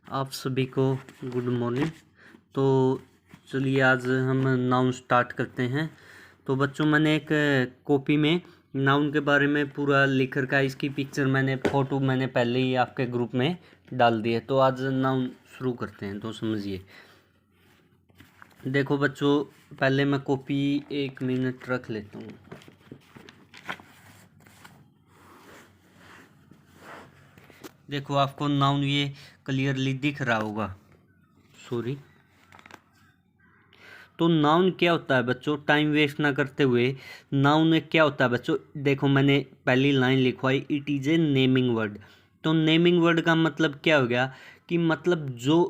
आप सभी को गुड मॉर्निंग। तो चलिए आज हम नाउन स्टार्ट करते हैं। तो बच्चों मैंने एक कॉपी में नाउन के बारे में पूरा लिख रखा है। इसकी पिक्चर फ़ोटो मैंने पहले ही आपके ग्रुप में डाल दी है। तो आज नाउन शुरू करते हैं। तो समझिए, देखो बच्चों, पहले मैं कॉपी 1 मिनट रख लेता हूँ। देखो आपको नाउन ये क्लियरली दिख रहा होगा। सॉरी। तो नाउन क्या होता है बच्चों, टाइम वेस्ट ना करते हुए नाउन क्या होता है बच्चों। देखो मैंने पहली लाइन लिखवाई, it is a naming word. तो नेमिंग वर्ड का मतलब क्या हो गया कि मतलब जो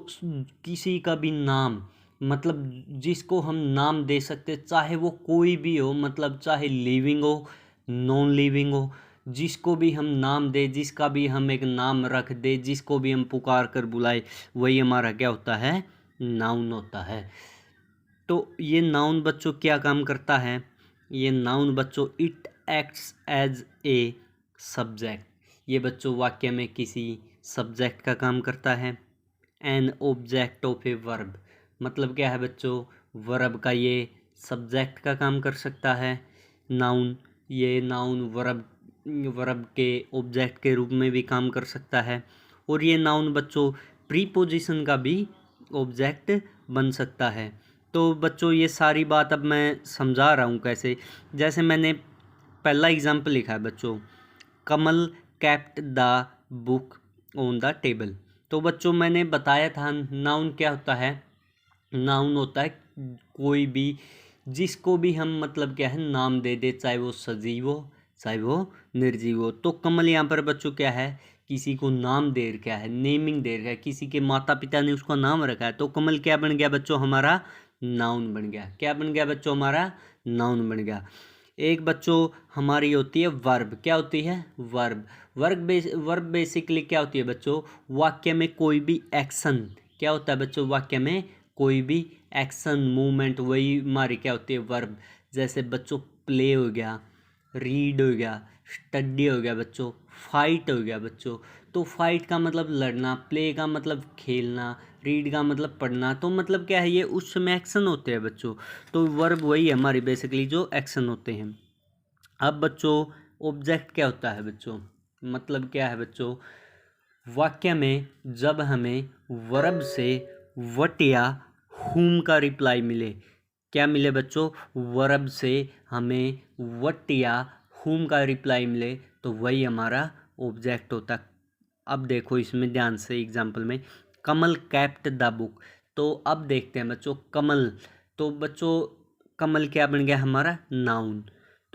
किसी का भी नाम, मतलब जिसको हम नाम दे सकते, चाहे वो कोई भी हो, मतलब चाहे लिविंग हो नॉन लिविंग हो, जिसको भी हम नाम दे, जिसका भी हम एक नाम रख दे, जिसको भी हम पुकार कर बुलाए, वही हमारा क्या होता है, नाउन होता है। तो ये नाउन बच्चों क्या काम करता है, ये नाउन बच्चों it acts as a subject. ये बच्चों वाक्य में किसी सब्जेक्ट का काम करता है। An object of a verb, मतलब क्या है बच्चों, वर्ब का ये सब्जेक्ट का काम कर सकता है। नाउन, ये नाउन वर्ब के ऑब्जेक्ट के रूप में भी काम कर सकता है। और ये नाउन बच्चों प्रीपोजिशन का भी ऑब्जेक्ट बन सकता है। तो बच्चों ये सारी बात अब मैं समझा रहा हूँ कैसे। जैसे मैंने पहला एग्जाम्पल लिखा है बच्चों, Kamal kept the book on the table. तो बच्चों मैंने बताया था नाउन क्या होता है, नाउन होता है कोई भी, जिसको भी हम मतलब क्या है नाम दे दे, चाहे वो सजीव हो चाहे वो निर्जीव हो। तो कमल यहाँ पर बच्चों क्या है, किसी को नाम दे रखा है, नेमिंग दे रखा है, किसी के माता पिता ने उसको नाम रखा है। तो कमल क्या बन गया बच्चों, हमारा नाउन बन गया। क्या बन गया बच्चों, हमारा नाउन बन गया। एक बच्चों हमारी होती है वर्ब। क्या होती है, वर्ब। वर्ब बेसिकली क्या होती है बच्चों, वाक्य में कोई भी एक्शन। क्या होता है बच्चों, वाक्य में कोई भी एक्शन मूवमेंट, वही हमारी क्या होती है, वर्ब। जैसे बच्चों प्ले हो गया, रीड हो गया, स्टडी हो गया बच्चों, फाइट हो गया बच्चों। तो फाइट का मतलब लड़ना, प्ले का मतलब खेलना, रीड का मतलब पढ़ना। तो मतलब क्या है, ये उस समय एक्शन होते हैं बच्चों। तो वर्ब वही है हमारी बेसिकली जो एक्शन होते हैं। अब बच्चों ऑब्जेक्ट क्या होता है बच्चों, मतलब क्या है बच्चों, वाक्य में जब हमें वर्ब से व्हाट या हुम का रिप्लाई मिले। क्या मिले बच्चों, वर्ब से हमें व्हाट या हुम का रिप्लाई मिले, तो वही हमारा ऑब्जेक्ट होता। अब देखो इसमें ध्यान से एग्जाम्पल में, कमल कैप्ट द बुक। तो अब देखते हैं बच्चों कमल। तो बच्चों कमल क्या बन गया, हमारा नाउन।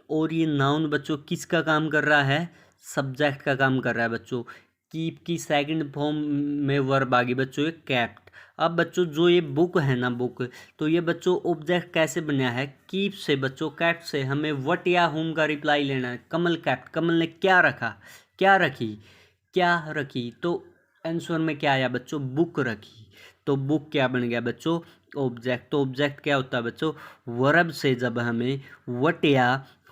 और ये नाउन बच्चों किसका काम कर रहा है, सब्जेक्ट का काम कर रहा है बच्चों। कीप की सेकंड फॉर्म में वर्ब आ गई बच्चों, ये कैप्ट। अब बच्चों जो ये बुक है ना, बुक, तो ये बच्चों ऑब्जेक्ट कैसे बना है, कीप से बच्चों, कैप्ट से हमें व्हाट या हुम का रिप्लाई लेना है। कमल कैप्ट, कमल ने क्या रखा, क्या रखी, क्या रखी। तो आंसर में क्या आया बच्चों, बुक रखी। तो बुक क्या बन गया बच्चों, ऑब्जेक्ट। तो ऑब्जेक्ट क्या होता है बच्चों, वर्ब से जब हमें व्हाट या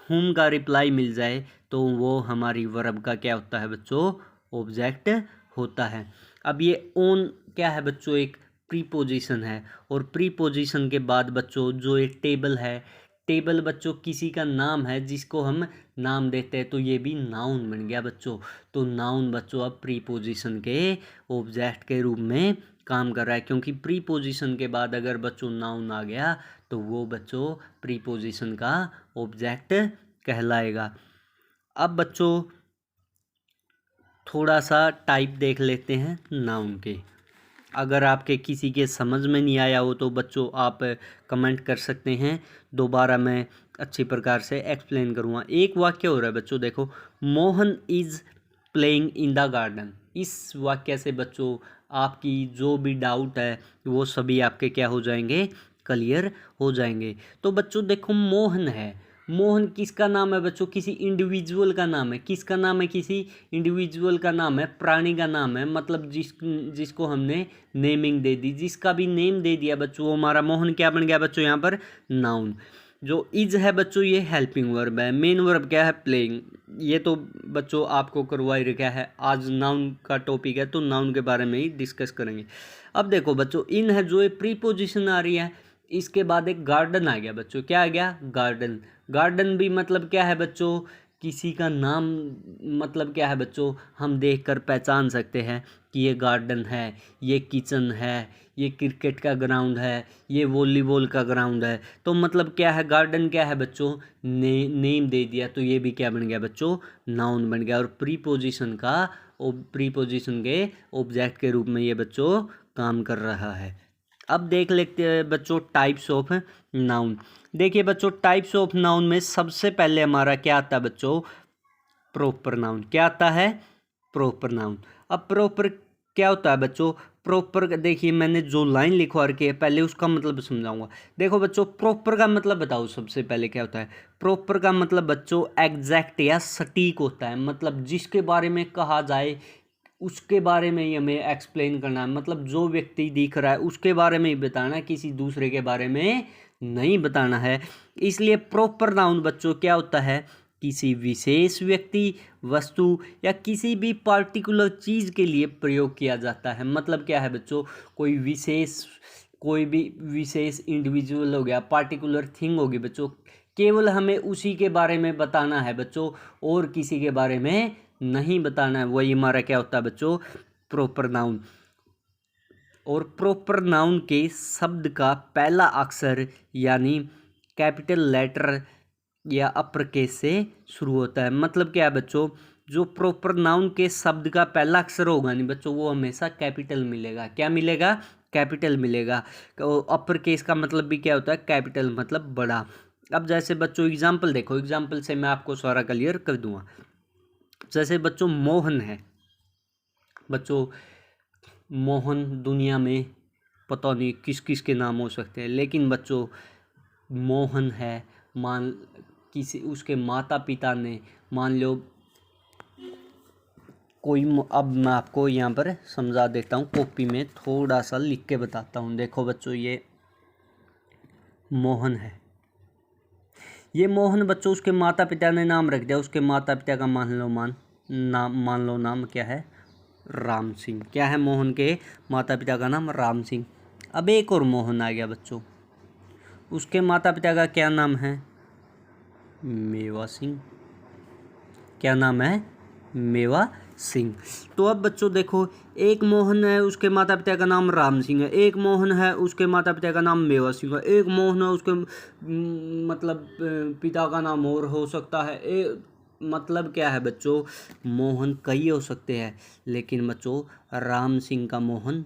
हुम का रिप्लाई मिल जाए, तो वो हमारी वर्ब का क्या होता है बच्चों, ऑब्जेक्ट होता है। अब ये ओन क्या है बच्चों, एक प्रीपोजिशन है। और प्रीपोजिशन के बाद बच्चों जो एक टेबल है, टेबल बच्चों किसी का नाम है जिसको हम नाम देते हैं, तो ये भी नाउन बन गया बच्चों। तो नाउन बच्चों अब प्रीपोजिशन के ऑब्जेक्ट के रूप में काम कर रहा है, क्योंकि प्रीपोजिशन के बाद अगर बच्चों नाउन आ गया तो वो बच्चों प्रीपोजिशन का ऑब्जेक्ट कहलाएगा। अब बच्चों थोड़ा सा टाइप देख लेते हैं नाउन के। अगर आपके किसी के समझ में नहीं आया हो तो बच्चों आप कमेंट कर सकते हैं, दोबारा मैं अच्छी प्रकार से एक्सप्लेन करूँगा। एक वाक्य हो रहा है बच्चों, देखो, Mohan is playing in the garden. इस वाक्य से बच्चों आपकी जो भी डाउट है वो सभी आपके क्या हो जाएंगे, क्लियर हो जाएंगे। तो बच्चों देखो मोहन है, मोहन किसका नाम है बच्चों, किसी इंडिविजुअल का नाम है। किसका नाम है, किसी इंडिविजुअल का नाम है, प्राणी का नाम है, मतलब जिसको हमने नेमिंग दे दी, जिसका भी नेम दे दिया बच्चों, हमारा मोहन क्या बन गया बच्चों यहाँ पर, नाउन। जो इज है बच्चों ये हेल्पिंग वर्ब है। मेन वर्ब क्या है? प्लेइंग। ये तो बच्चों आपको करवा ही रखा है, आज नाउन का टॉपिक है तो नाउन के बारे में ही डिस्कस करेंगे। अब देखो बच्चों, इन है जो ये प्रीपोजिशन आ रही है, इसके बाद एक गार्डन आ गया बच्चों। क्या आ गया? गार्डन। गार्डन भी मतलब क्या है बच्चों? किसी का नाम। मतलब क्या है बच्चों? हम देखकर पहचान सकते हैं कि ये गार्डन है, ये किचन है, ये क्रिकेट का ग्राउंड है, ये वॉलीबॉल का ग्राउंड है। तो मतलब क्या है? गार्डन क्या है बच्चों? नेम दे दिया तो ये भी क्या बन गया बच्चों? नाउन बन गया। और प्रीपोजिशन के ऑब्जेक्ट के रूप में ये बच्चों काम कर रहा है। अब देख लेते हैं बच्चों टाइप्स ऑफ नाउन। देखिए बच्चों, टाइप्स ऑफ नाउन में सबसे पहले हमारा क्या आता है बच्चों? Proper noun. क्या आता है? Proper noun. अब प्रॉपर क्या होता है बच्चों? प्रॉपर देखिए, मैंने जो लाइन लिखवा रखी है पहले उसका मतलब समझाऊंगा। देखो बच्चों, प्रॉपर का मतलब बताओ सबसे पहले क्या होता है? प्रॉपर का मतलब बच्चों एग्जैक्ट या सटीक होता है। मतलब जिसके बारे में कहा जाए उसके बारे में ही हमें एक्सप्लेन करना है। मतलब जो व्यक्ति दिख रहा है उसके बारे में ही बताना है, किसी दूसरे के बारे में नहीं बताना है। इसलिए प्रॉपर नाउन बच्चों क्या होता है? किसी विशेष व्यक्ति, वस्तु या किसी भी पार्टिकुलर चीज़ के लिए प्रयोग किया जाता है। मतलब क्या है बच्चों? कोई भी विशेष इंडिविजुअल हो गया, पार्टिकुलर थिंग होगी बच्चों, केवल हमें उसी के बारे में बताना है बच्चों, और किसी के बारे में नहीं बताना है। वही हमारा क्या होता है बच्चों? Proper noun. और प्रॉपर नाउन के शब्द का पहला अक्षर यानी कैपिटल लेटर या अपर केस से शुरू होता है। मतलब क्या है बच्चों? जो प्रॉपर नाउन के शब्द का पहला अक्षर होगा नहीं बच्चों, वो हमेशा कैपिटल मिलेगा। क्या मिलेगा? कैपिटल मिलेगा। तो अपर केस का मतलब भी क्या होता है? कैपिटल, मतलब बड़ा। अब जैसे बच्चों एग्जाम्पल देखो, एग्जाम्पल से मैं आपको सारा क्लियर कर दूंगा। जैसे बच्चों मोहन है। बच्चों मोहन दुनिया में पता नहीं किस किस के नाम हो सकते हैं, लेकिन बच्चों मोहन है, मान किसी उसके माता पिता ने, मान लो कोई अब मैं आपको यहाँ पर समझा देता हूँ, कॉपी में थोड़ा सा लिख के बताता हूँ। देखो बच्चों, ये मोहन है। ये मोहन बच्चों उसके माता पिता ने नाम रख दिया। उसके माता पिता का मान लो नाम क्या है? राम सिंह। क्या है? मोहन के माता पिता का नाम राम सिंह। अब एक और मोहन आ गया बच्चों, उसके माता पिता का क्या नाम है? मेवा सिंह। क्या नाम है? मेवा सिंह। तो अब बच्चों देखो, एक मोहन है उसके माता पिता का नाम राम सिंह है, एक मोहन है उसके माता पिता का नाम मेवा सिंह है, एक मोहन है उसके मतलब पिता का नाम और हो सकता है। मतलब क्या है बच्चों? मोहन कई हो सकते हैं, लेकिन बच्चों राम सिंह का मोहन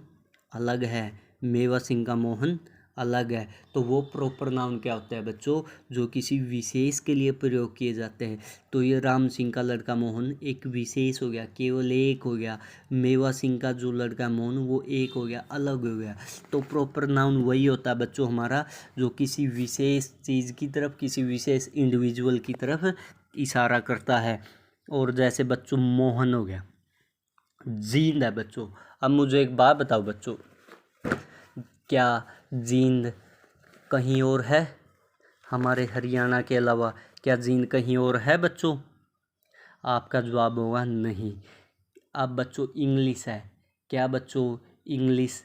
अलग है, मेवा सिंह का मोहन अलग है। तो वो प्रॉपर नाउन क्या होता है बच्चों? जो किसी विशेष के लिए प्रयोग किए जाते हैं। तो ये राम सिंह का लड़का मोहन एक विशेष हो गया, केवल एक हो गया। मेवा सिंह का जो लड़का मोहन वो एक हो गया, अलग हो गया। तो प्रॉपर नाउन वही होता है बच्चों हमारा, जो किसी विशेष चीज़ की तरफ, किसी विशेष इंडिविजुअल की तरफ इशारा करता है। और जैसे बच्चों मोहन हो गया, जींद है बच्चों। अब मुझे एक बात बताओ बच्चों, क्या जींद कहीं और है? हमारे हरियाणा के अलावा क्या जींद कहीं और है बच्चों? आपका जवाब होगा नहीं। अब बच्चों इंग्लिश है। क्या बच्चों इंग्लिश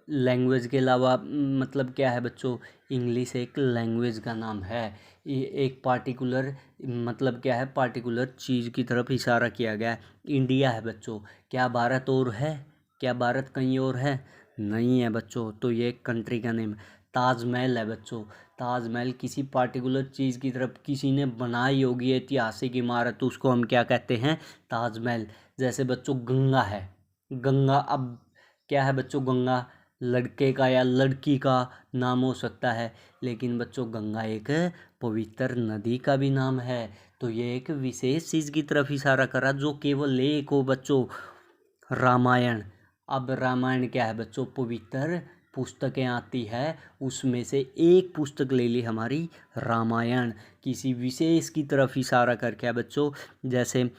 लैंग्वेज के अलावा मतलब क्या है बच्चों? इंग्लिश एक लैंग्वेज का नाम है। ये एक पार्टिकुलर मतलब क्या है? पार्टिकुलर चीज़ की तरफ इशारा किया गया है। इंडिया है बच्चों। क्या भारत और है? क्या भारत कहीं और है? नहीं है बच्चों। तो ये एक कंट्री का नेम है। ताजमहल है बच्चों। ताजमहल किसी पार्टिकुलर चीज़ की तरफ किसी ने बनाई होगी ऐतिहासिक इमारत, तो उसको हम क्या कहते हैं? ताजमहल। जैसे बच्चों गंगा है। गंगा अब क्या है बच्चों? गंगा लड़के का या लड़की का नाम हो सकता है, लेकिन बच्चों गंगा एक पवित्र नदी का भी नाम है। तो ये एक विशेष चीज़ की तरफ इशारा करा जो केवल एक हो बच्चों, रामायण। अब रामायण क्या है बच्चों? पवित्र पुस्तकें आती है, उसमें से एक पुस्तक ले ली हमारी रामायण, किसी विशेष की तरफ इशारा करके है बच्चों। जैसे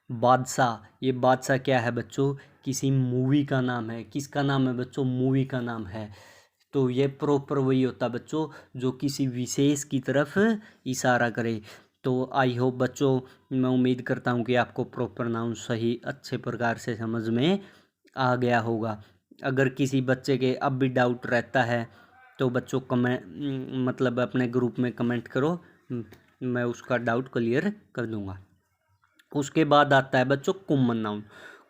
बादशाह, ये बादशाह क्या है बच्चों? किसी मूवी का नाम है। किसका नाम है बच्चों? मूवी का नाम है। तो ये प्रॉपर वही होता है बच्चों जो किसी विशेष की तरफ इशारा करे। तो आई होप बच्चों, मैं उम्मीद करता हूँ कि आपको प्रॉपर नाउन सही अच्छे प्रकार से समझ में आ गया होगा। अगर किसी बच्चे के अब भी डाउट रहता है तो बच्चों कमेंट मतलब अपने ग्रुप में कमेंट करो, मैं उसका डाउट क्लियर कर दूंगा। उसके बाद आता है बच्चों कॉमन नाउन।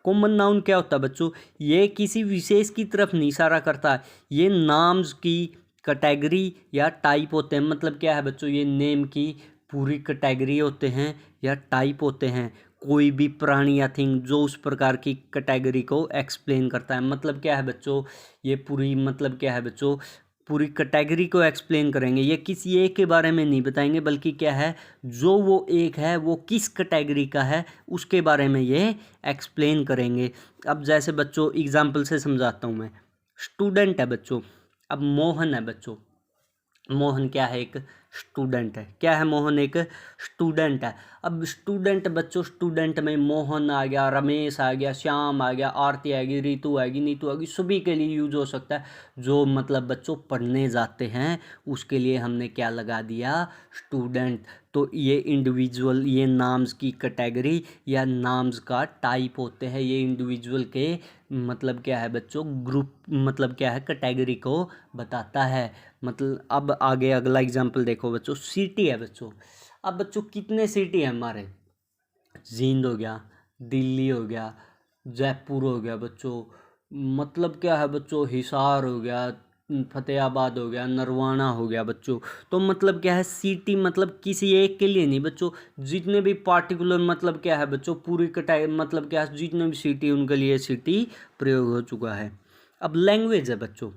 कॉमन नाउन क्या होता है बच्चों? ये किसी विशेष की तरफ नहीं इशारा करता है, ये नाम्स की कैटेगरी या टाइप होते हैं। मतलब क्या है बच्चों? ये नेम की पूरी कैटेगरी होते हैं या टाइप होते हैं, कोई भी प्राणी या थिंग जो उस प्रकार की कैटेगरी को एक्सप्लेन करता है। मतलब क्या है बच्चों? ये पूरी मतलब क्या है बच्चों? पूरी कैटेगरी को एक्सप्लेन करेंगे। ये किसी एक के बारे में नहीं बताएंगे, बल्कि क्या है, जो वो एक है वो किस कैटेगरी का है उसके बारे में ये एक्सप्लेन करेंगे। अब जैसे बच्चों एग्जाम्पल से समझाता हूँ मैं। स्टूडेंट है बच्चों, अब मोहन है बच्चों। मोहन क्या है? एक स्टूडेंट है। क्या है? मोहन एक स्टूडेंट है। अब स्टूडेंट बच्चों, स्टूडेंट में मोहन आ गया, रमेश आ गया, श्याम आ गया, आरती आएगी, रितु आएगी, नीतू आएगी, सभी के लिए यूज हो सकता है। जो मतलब बच्चों पढ़ने जाते हैं उसके लिए हमने क्या लगा दिया? स्टूडेंट। तो ये इंडिविजुअल, ये नाम्स की कैटेगरी या नाम्स का टाइप होते हैं। ये इंडिविजुअल के मतलब क्या है बच्चों? ग्रुप मतलब क्या है? कैटेगरी को बताता है। मतलब अब आगे अगला एग्जाम्पल देखो बच्चों। सिटी है बच्चों। अब बच्चों कितने सिटी है हमारे? जींद हो गया, दिल्ली हो गया, जयपुर हो गया बच्चों। मतलब क्या है बच्चों? हिसार हो गया, फतेहाबाद हो गया, नरवाना हो गया बच्चों। तो मतलब क्या है? सिटी मतलब किसी एक के लिए नहीं बच्चों, जितने भी पार्टिकुलर मतलब क्या है बच्चों? पूरी कटाई मतलब क्या है? जितने भी सिटी उनके लिए सिटी प्रयोग हो चुका है। अब लैंग्वेज है बच्चों।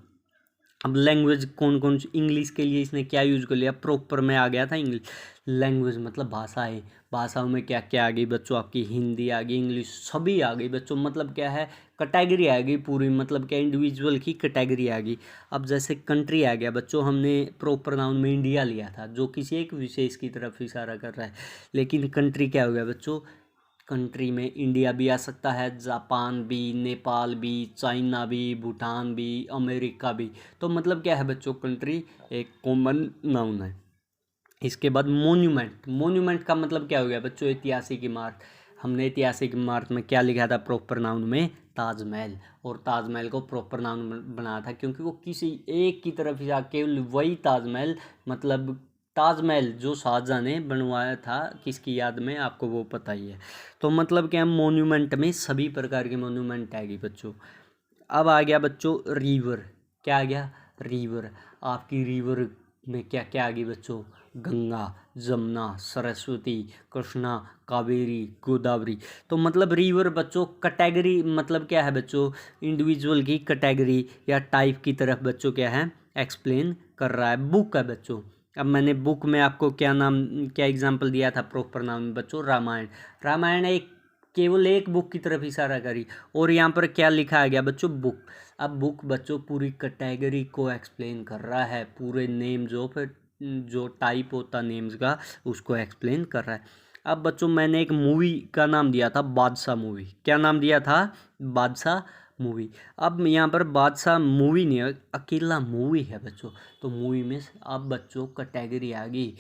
अब लैंग्वेज कौन कौन सी? इंग्लिश के लिए इसने क्या यूज कर लिया? प्रॉपर में आ गया था इंग्लिश। लैंग्वेज मतलब भाषाएं। भाषाओं में क्या क्या आ गई बच्चों? आपकी हिंदी आ गई, इंग्लिश सभी आ गई बच्चों। मतलब क्या है? कैटेगरी आ गई पूरी। मतलब क्या? इंडिविजुअल की कैटेगरी आ गई। अब जैसे कंट्री आ गया बच्चों, हमने प्रॉपर नाउन में इंडिया लिया था जो किसी एक विशेष की तरफ इशारा कर रहा है। लेकिन कंट्री क्या हो गया बच्चों? कंट्री में इंडिया भी आ सकता है, जापान भी, नेपाल भी, चाइना भी, भूटान भी, अमेरिका भी। तो मतलब क्या है बच्चों? कंट्री एक कॉमन नाउन है। इसके बाद मोन्यूमेंट। मोन्यूमेंट का मतलब क्या हो गया बच्चों? ऐतिहासिक इमारत। हमने ऐतिहासिक इमारत में क्या लिखा था प्रॉपर नाउन में? ताजमहल। और ताजमहल को प्रॉपर नाउन बनाया था क्योंकि वो किसी एक की तरफ ही केवल वही ताजमहल, मतलब ताजमहल जो शाहजहां ने बनवाया था किसकी याद में, आपको वो पता ही है। तो मतलब क्या, मोन्यूमेंट में सभी प्रकार के मोन्यूमेंट आएगी बच्चों। अब आ गया बच्चों रिवर। क्या आ गया? रिवर। आपकी रिवर में क्या क्या आ गई बच्चों? गंगा, जमुना, सरस्वती, कृष्णा, कावेरी, गोदावरी। तो मतलब रिवर बच्चों कैटेगरी मतलब क्या है बच्चों? इंडिविजुअल की कैटेगरी या टाइप की तरफ बच्चों क्या है? एक्सप्लेन कर रहा है। बुक है बच्चों। अब मैंने बुक में आपको क्या नाम, क्या एग्जाम्पल दिया था प्रॉपर नाम बच्चों? रामायण। रामायण एक केवल एक बुक की तरफ इशारा करी। और यहाँ पर क्या लिखा गया बच्चों? बुक। अब बुक बच्चों पूरी कैटेगरी को एक्सप्लेन कर रहा है, पूरे नेम जो फिर जो टाइप होता नेम्स का उसको एक्सप्लेन कर रहा है। अब बच्चों मैंने एक मूवी का नाम दिया था बादशाह मूवी। क्या नाम दिया था? बादशाह मूवी। अब यहाँ पर बादशाह मूवी नहीं है, अकेला मूवी है बच्चों। तो मूवी में अब बच्चों कैटेगरी आ गई।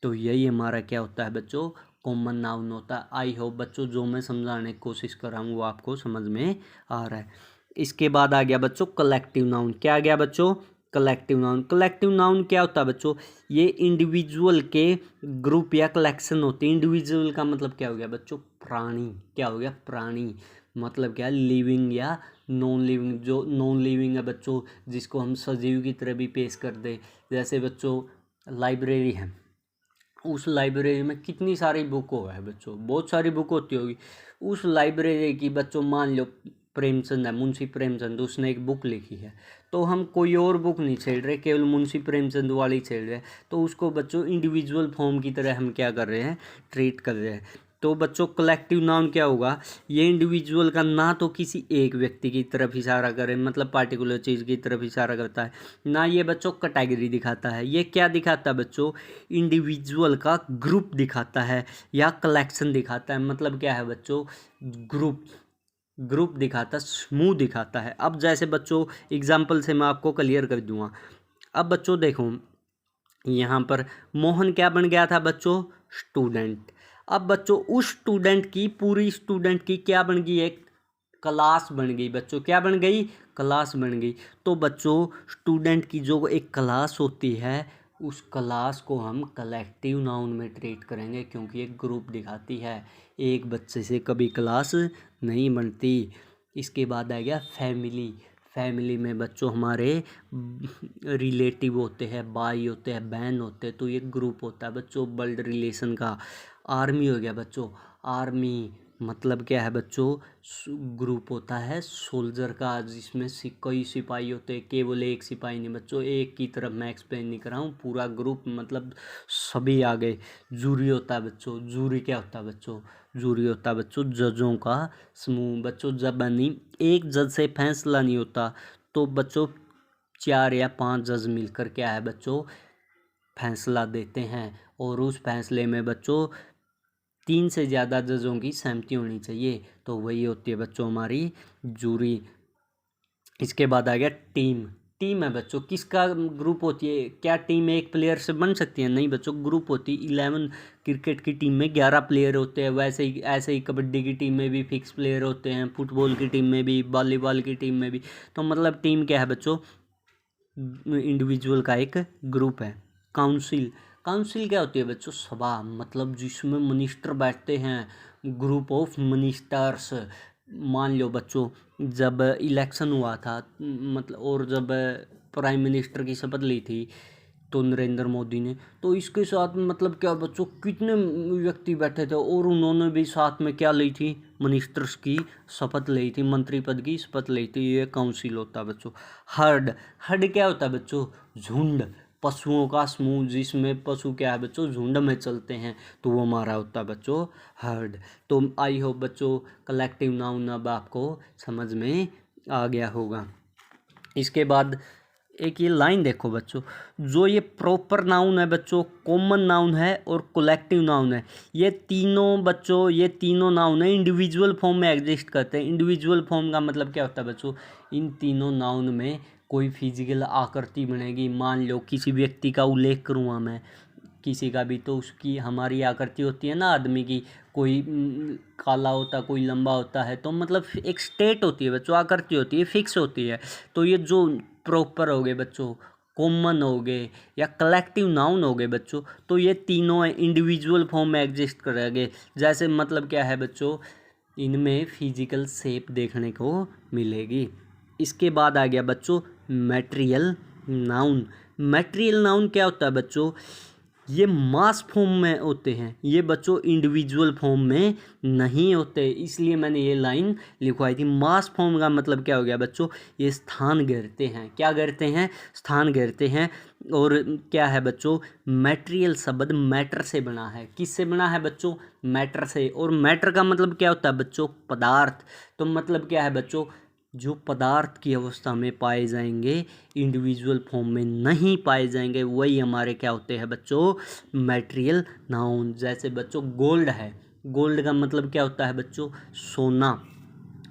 तो यही हमारा क्या होता है बच्चों? कॉमन नाउन होता है। आई होप बच्चों जो मैं समझाने की कोशिश कर रहा हूँ वो आपको समझ में आ रहा है। इसके बाद आ गया बच्चों कलेक्टिव नाउन। क्या आ गया बच्चों? Collective noun. कलेक्टिव नाउन क्या होता है बच्चों? ये इंडिविजुअल के ग्रुप या कलेक्शन होते हैं। इंडिविजुअल का मतलब क्या हो गया बच्चों? प्राणी। क्या हो गया? प्राणी। मतलब क्या? लिविंग या नॉन लिविंग। जो नॉन लिविंग है बच्चों, जिसको हम सजीव की तरह भी पेश कर दे। जैसे बच्चों लाइब्रेरी है, उस लाइब्रेरी में कितनी सारी बुक हो है बच्चों? बहुत सारी बुक होती होगी। उस लाइब्रेरी की बच्चों मान लो प्रेमचंद है, मुंशी प्रेमचंद, उसने एक बुक लिखी है। तो हम कोई और बुक नहीं छेड़ रहे, केवल मुंशी प्रेमचंद वाली छेड़ रहे हैं। तो उसको बच्चों इंडिविजुअल फॉर्म की तरह हम क्या कर रहे हैं? ट्रीट कर रहे हैं। तो बच्चों कलेक्टिव नाउन क्या होगा? ये इंडिविजुअल का ना तो किसी एक व्यक्ति की तरफ इशारा करे, मतलब पार्टिकुलर चीज़ की तरफ इशारा करता है, ना ये बच्चों कैटेगरी दिखाता है। ये क्या दिखाता है बच्चों? इंडिविजुअल का ग्रुप दिखाता है या कलेक्शन दिखाता है। मतलब क्या है बच्चों? ग्रुप। ग्रुप दिखाता, समूह दिखाता है। अब जैसे बच्चों एग्जाम्पल से मैं आपको क्लियर कर दूंगा। अब बच्चों देखो यहाँ पर मोहन क्या बन गया था बच्चों, स्टूडेंट। अब बच्चों उस स्टूडेंट की, पूरी स्टूडेंट की क्या बन गई, एक क्लास बन गई बच्चों। क्या बन गई, क्लास बन गई। तो बच्चों स्टूडेंट की जो एक क्लास होती है, उस क्लास को हम कलेक्टिव नाउन में ट्रीट करेंगे, क्योंकि एक ग्रुप दिखाती है। एक बच्चे से कभी क्लास नहीं बनती। इसके बाद आ गया फैमिली। फैमिली में बच्चों हमारे रिलेटिव होते हैं, भाई होते हैं, बहन होते हैं, तो ये ग्रुप होता है बच्चों ब्लड रिलेशन का। आर्मी हो गया बच्चों, आर्मी मतलब क्या है बच्चों, ग्रुप होता है सोल्जर का, जिसमें कई सिपाही होते हैं, केवल एक सिपाही नहीं बच्चों। एक की तरफ मैं एक्सप्लेन नहीं कर रहा हूँ, पूरा ग्रुप मतलब सभी आ गए। जूरी होता है बच्चों, जूरी क्या होता है बच्चों, जूरी होता है बच्चों जजों का समूह। बच्चों जब नहीं एक जज से फैसला नहीं होता, तो बच्चों 4 या 5 जज मिलकर क्या है बच्चों, फैसला देते हैं। और उस फैसले में बच्चों 3 से ज़्यादा जजों की सहमति होनी चाहिए, तो वही होती है बच्चों हमारी जूरी। इसके बाद आ गया टीम। टीम है बच्चों, किसका ग्रुप होती है, क्या टीम एक प्लेयर से बन सकती है, नहीं बच्चों, ग्रुप होती है। 11 क्रिकेट की टीम में 11 प्लेयर होते हैं, वैसे ही ऐसे ही कबड्डी की टीम में भी फिक्स प्लेयर होते हैं, फुटबॉल की टीम में भी, वॉलीबॉल की टीम में भी। तो मतलब टीम क्या है बच्चों, इंडिविजुअल का एक ग्रुप है। काउंसिल, काउंसिल क्या होती है बच्चों, सभा, मतलब जिसमें मिनिस्टर बैठते हैं, ग्रुप ऑफ मिनिस्टर्स। मान लो बच्चों जब इलेक्शन हुआ था, मतलब और जब प्राइम मिनिस्टर की शपथ ली थी तो नरेंद्र मोदी ने, तो इसके साथ मतलब क्या बच्चों, कितने व्यक्ति बैठे थे और उन्होंने भी साथ में क्या ली थी, मिनिस्टर्स की शपथ ली थी, मंत्री पद की शपथ ली थी। ये काउंसिल होता है बच्चों। हर्ड, हर्ड क्या होता है बच्चों, झुंड, पशुओं का समूह, जिसमें पशु क्या है बच्चों, झुंड में चलते हैं, तो वो हमारा होता है बच्चों हर्ड। तो आई होप बच्चों कलेक्टिव नाउन अब आपको समझ में आ गया होगा। इसके बाद एक ये लाइन देखो बच्चों, जो ये प्रॉपर नाउन है बच्चों, कॉमन नाउन है और कलेक्टिव नाउन है, ये तीनों बच्चों, ये तीनों नाउन है इंडिविजुअल फॉर्म में एग्जिस्ट करते हैं। इंडिविजुअल फॉर्म का मतलब क्या होता है बच्चों, इन तीनों नाउन में कोई फिजिकल आकृति बनेगी। मान लो किसी व्यक्ति का उल्लेख करूँगा मैं, किसी का भी, तो उसकी हमारी आकृति होती है ना आदमी की, कोई काला होता, कोई लंबा होता है, तो मतलब एक स्टेट होती है बच्चों, आकृति होती है, फिक्स होती है। तो ये जो प्रॉपर हो गए बच्चों, कॉमन हो गए या कलेक्टिव नाउन हो गए बच्चों, तो ये तीनों इंडिविजुअल फॉर्म में एग्जिस्ट करेंगे। जैसे मतलब क्या है बच्चों, इनमें फिजिकल शेप देखने को मिलेगी। इसके बाद आ गया बच्चों मैटेरियल नाउन। मैटेरियल नाउन क्या होता है बच्चों, ये मास फॉर्म में होते हैं, ये बच्चों इंडिविजुअल फॉर्म में नहीं होते, इसलिए मैंने ये लाइन लिखवाई थी। मास फॉर्म का मतलब क्या हो गया बच्चों, ये स्थान घेरते हैं, क्या घेरते हैं, स्थान घेरते हैं। और क्या है बच्चों, मैटेरियल शब्द मैटर से बना है, किससे बना है बच्चों, मैटर से। और मैटर का मतलब क्या होता है बच्चों, पदार्थ। तो मतलब क्या है बच्चों, जो पदार्थ की अवस्था में पाए जाएंगे, इंडिविजुअल फॉर्म में नहीं पाए जाएंगे, वही हमारे क्या होते हैं बच्चों, मैटेरियल नाउन। जैसे बच्चों गोल्ड है, गोल्ड का मतलब क्या होता है बच्चों, सोना।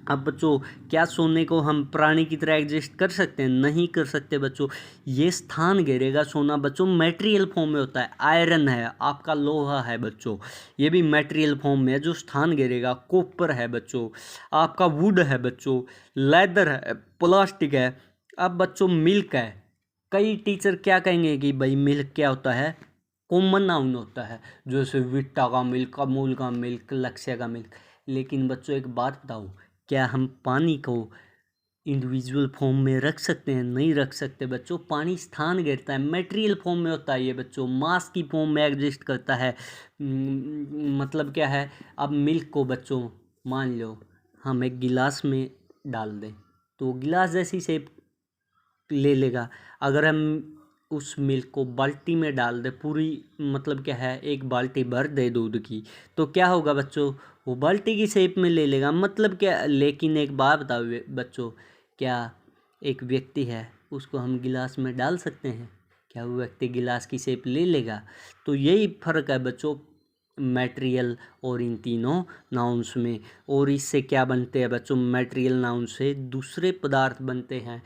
अब बच्चों क्या सोने को हम प्राणी की तरह एग्जिस्ट कर सकते हैं, नहीं कर सकते बच्चों। ये स्थान घेरेगा सोना बच्चों, मैटेरियल फॉर्म में होता है। आयरन है, आपका लोहा है बच्चों, ये भी मैटेरियल फॉर्म में है, जो स्थान घेरेगा। कॉपर है बच्चों, आपका वुड है बच्चों, लेदर है, प्लास्टिक है। अब बच्चों मिल्क है, कई टीचर क्या कहेंगे कि भाई मिल्क क्या होता है, कॉमन नाउन होता है, जैसे विट्टा का मिल्क, अमूल का मिल्क, लक्ष्य का मिल्क। लेकिन बच्चों एक बात बताओ, क्या हम पानी को इंडिविजुअल फॉर्म में रख सकते हैं, नहीं रख सकते बच्चों। पानी स्थान घेरता है, मटेरियल फॉर्म में होता है ये बच्चों, मास की फॉर्म में एग्जिस्ट करता है। मतलब क्या है, अब मिल्क को बच्चों मान लो हम एक गिलास में डाल दें, तो गिलास जैसी शेप ले लेगा। अगर हम उस मिल्क को बाल्टी में डाल दे, पूरी मतलब क्या है, एक बाल्टी भर दे दूध की, तो क्या होगा बच्चों, वो बाल्टी की शेप में ले लेगा। मतलब क्या, लेकिन एक बात बताओ बच्चों, क्या एक व्यक्ति है, उसको हम गिलास में डाल सकते हैं, क्या वो व्यक्ति गिलास की शेप ले लेगा। तो यही फ़र्क है बच्चों मटेरियल और इन तीनों नाउन्स में। और इससे क्या बनते हैं बच्चों, मटेरियल नाउन से दूसरे पदार्थ बनते हैं।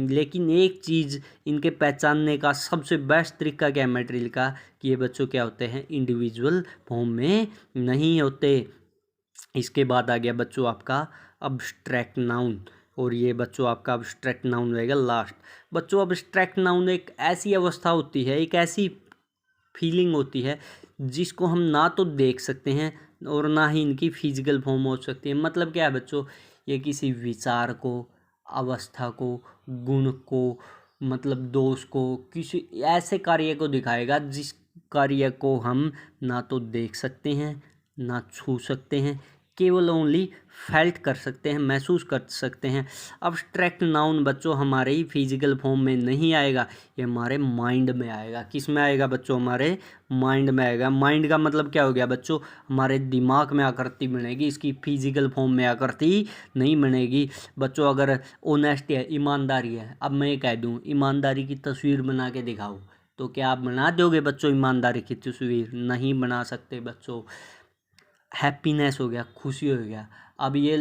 लेकिन एक चीज़ इनके पहचानने का सबसे बेस्ट तरीका क्या है मटेरियल का, कि ये बच्चों क्या होते हैं, इंडिविजुअल फॉर्म में नहीं होते। इसके बाद आ गया बच्चों आपका अब्स्ट्रैक्ट नाउन, और ये बच्चों आपका अब्स्ट्रैक्ट नाउन रहेगा लास्ट। बच्चों अब्स्ट्रैक्ट नाउन एक ऐसी अवस्था होती है, एक ऐसी फीलिंग होती है जिसको हम ना तो देख सकते हैं और ना ही इनकी फिजिकल फॉर्म हो सकती है। मतलब क्या है बच्चों, ये किसी विचार को, अवस्था को, गुण को, मतलब दोष को, किसी ऐसे कार्य को दिखाएगा जिस कार्य को हम ना तो देख सकते हैं, ना छू सकते हैं, केवल ओनली फेल्ट कर सकते हैं, महसूस कर सकते हैं। अब्स्ट्रैक्ट नाउन बच्चों हमारे ही फिजिकल फॉर्म में नहीं आएगा, ये हमारे माइंड में आएगा। किस में आएगा बच्चों, हमारे माइंड में आएगा। माइंड का मतलब क्या हो गया बच्चों, हमारे दिमाग में आकृति बनेगी, इसकी फिजिकल फॉर्म में आकृति नहीं बनेगी। बच्चों अगर ऑनेस्टी है, ईमानदारी है, अब मैं कह दूँ ईमानदारी की तस्वीर बना के दिखाओ, तो क्या आप बना दोगे बच्चों ईमानदारी की तस्वीर? नहीं बना सकते बच्चों। हैप्पीनेस हो गया, खुशी हो गया। अब ये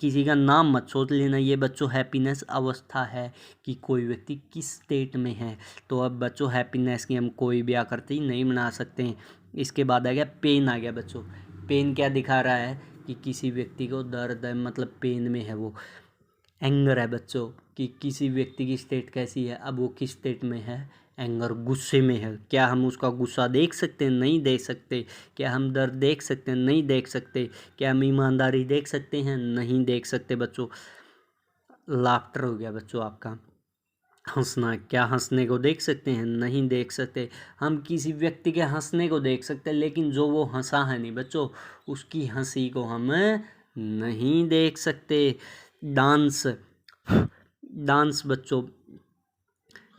किसी का नाम मत सोच लेना, ये बच्चों हैप्पीनेस अवस्था है कि कोई व्यक्ति किस स्टेट में है। तो अब बच्चों हैप्पीनेस की हम कोई भी आकृति नहीं बना सकते हैं। इसके बाद आ गया पेन, आ गया बच्चों। पेन क्या दिखा रहा है कि किसी व्यक्ति को दर्द है, मतलब पेन में है वो। एंगर है बच्चों कि किसी व्यक्ति की स्टेट कैसी है, अब वो किस स्टेट में है, एंगर, गुस्से में है। क्या हम उसका गुस्सा देख सकते हैं? नहीं देख सकते। क्या हम दर्द देख सकते हैं? नहीं देख सकते। क्या हम ईमानदारी देख सकते हैं? नहीं देख सकते बच्चों। लाफ्टर हो गया बच्चों आपका हंसना, क्या हंसने को देख सकते हैं? नहीं देख सकते। हम किसी व्यक्ति के हंसने को देख सकते हैं, लेकिन जो वो हंसा है नहीं बच्चों, उसकी हंसी को हम नहीं देख सकते। डांस, डांस बच्चों।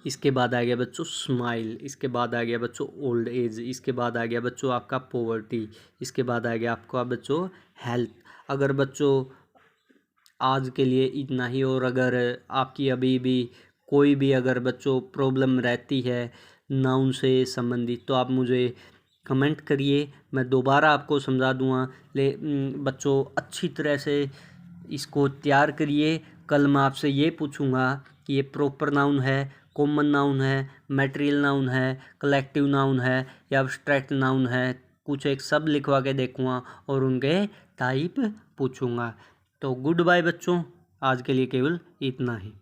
इसके बाद आ गया बच्चों स्माइल, इसके बाद आ गया बच्चों ओल्ड एज, इसके बाद आ गया बच्चों आपका पॉवर्टी, इसके बाद आ गया आपका बच्चों हेल्थ। अगर बच्चों आज के लिए इतना ही, और अगर आपकी अभी भी कोई भी अगर बच्चों प्रॉब्लम रहती है नाउन से संबंधित, तो आप मुझे कमेंट करिए, मैं दोबारा आपको समझा दूँगा। बच्चों अच्छी तरह से इसको तैयार करिए। कल मैं आपसे ये पूछूंगा कि ये प्रॉपर नाउन है, कॉमन नाउन है, मटेरियल नाउन है, कलेक्टिव नाउन है या अब्स्ट्रैक्ट नाउन है। कुछ एक सब लिखवा के देखूँगा और उनके टाइप पूछूंगा। तो गुड बाय बच्चों, आज के लिए केवल इतना ही।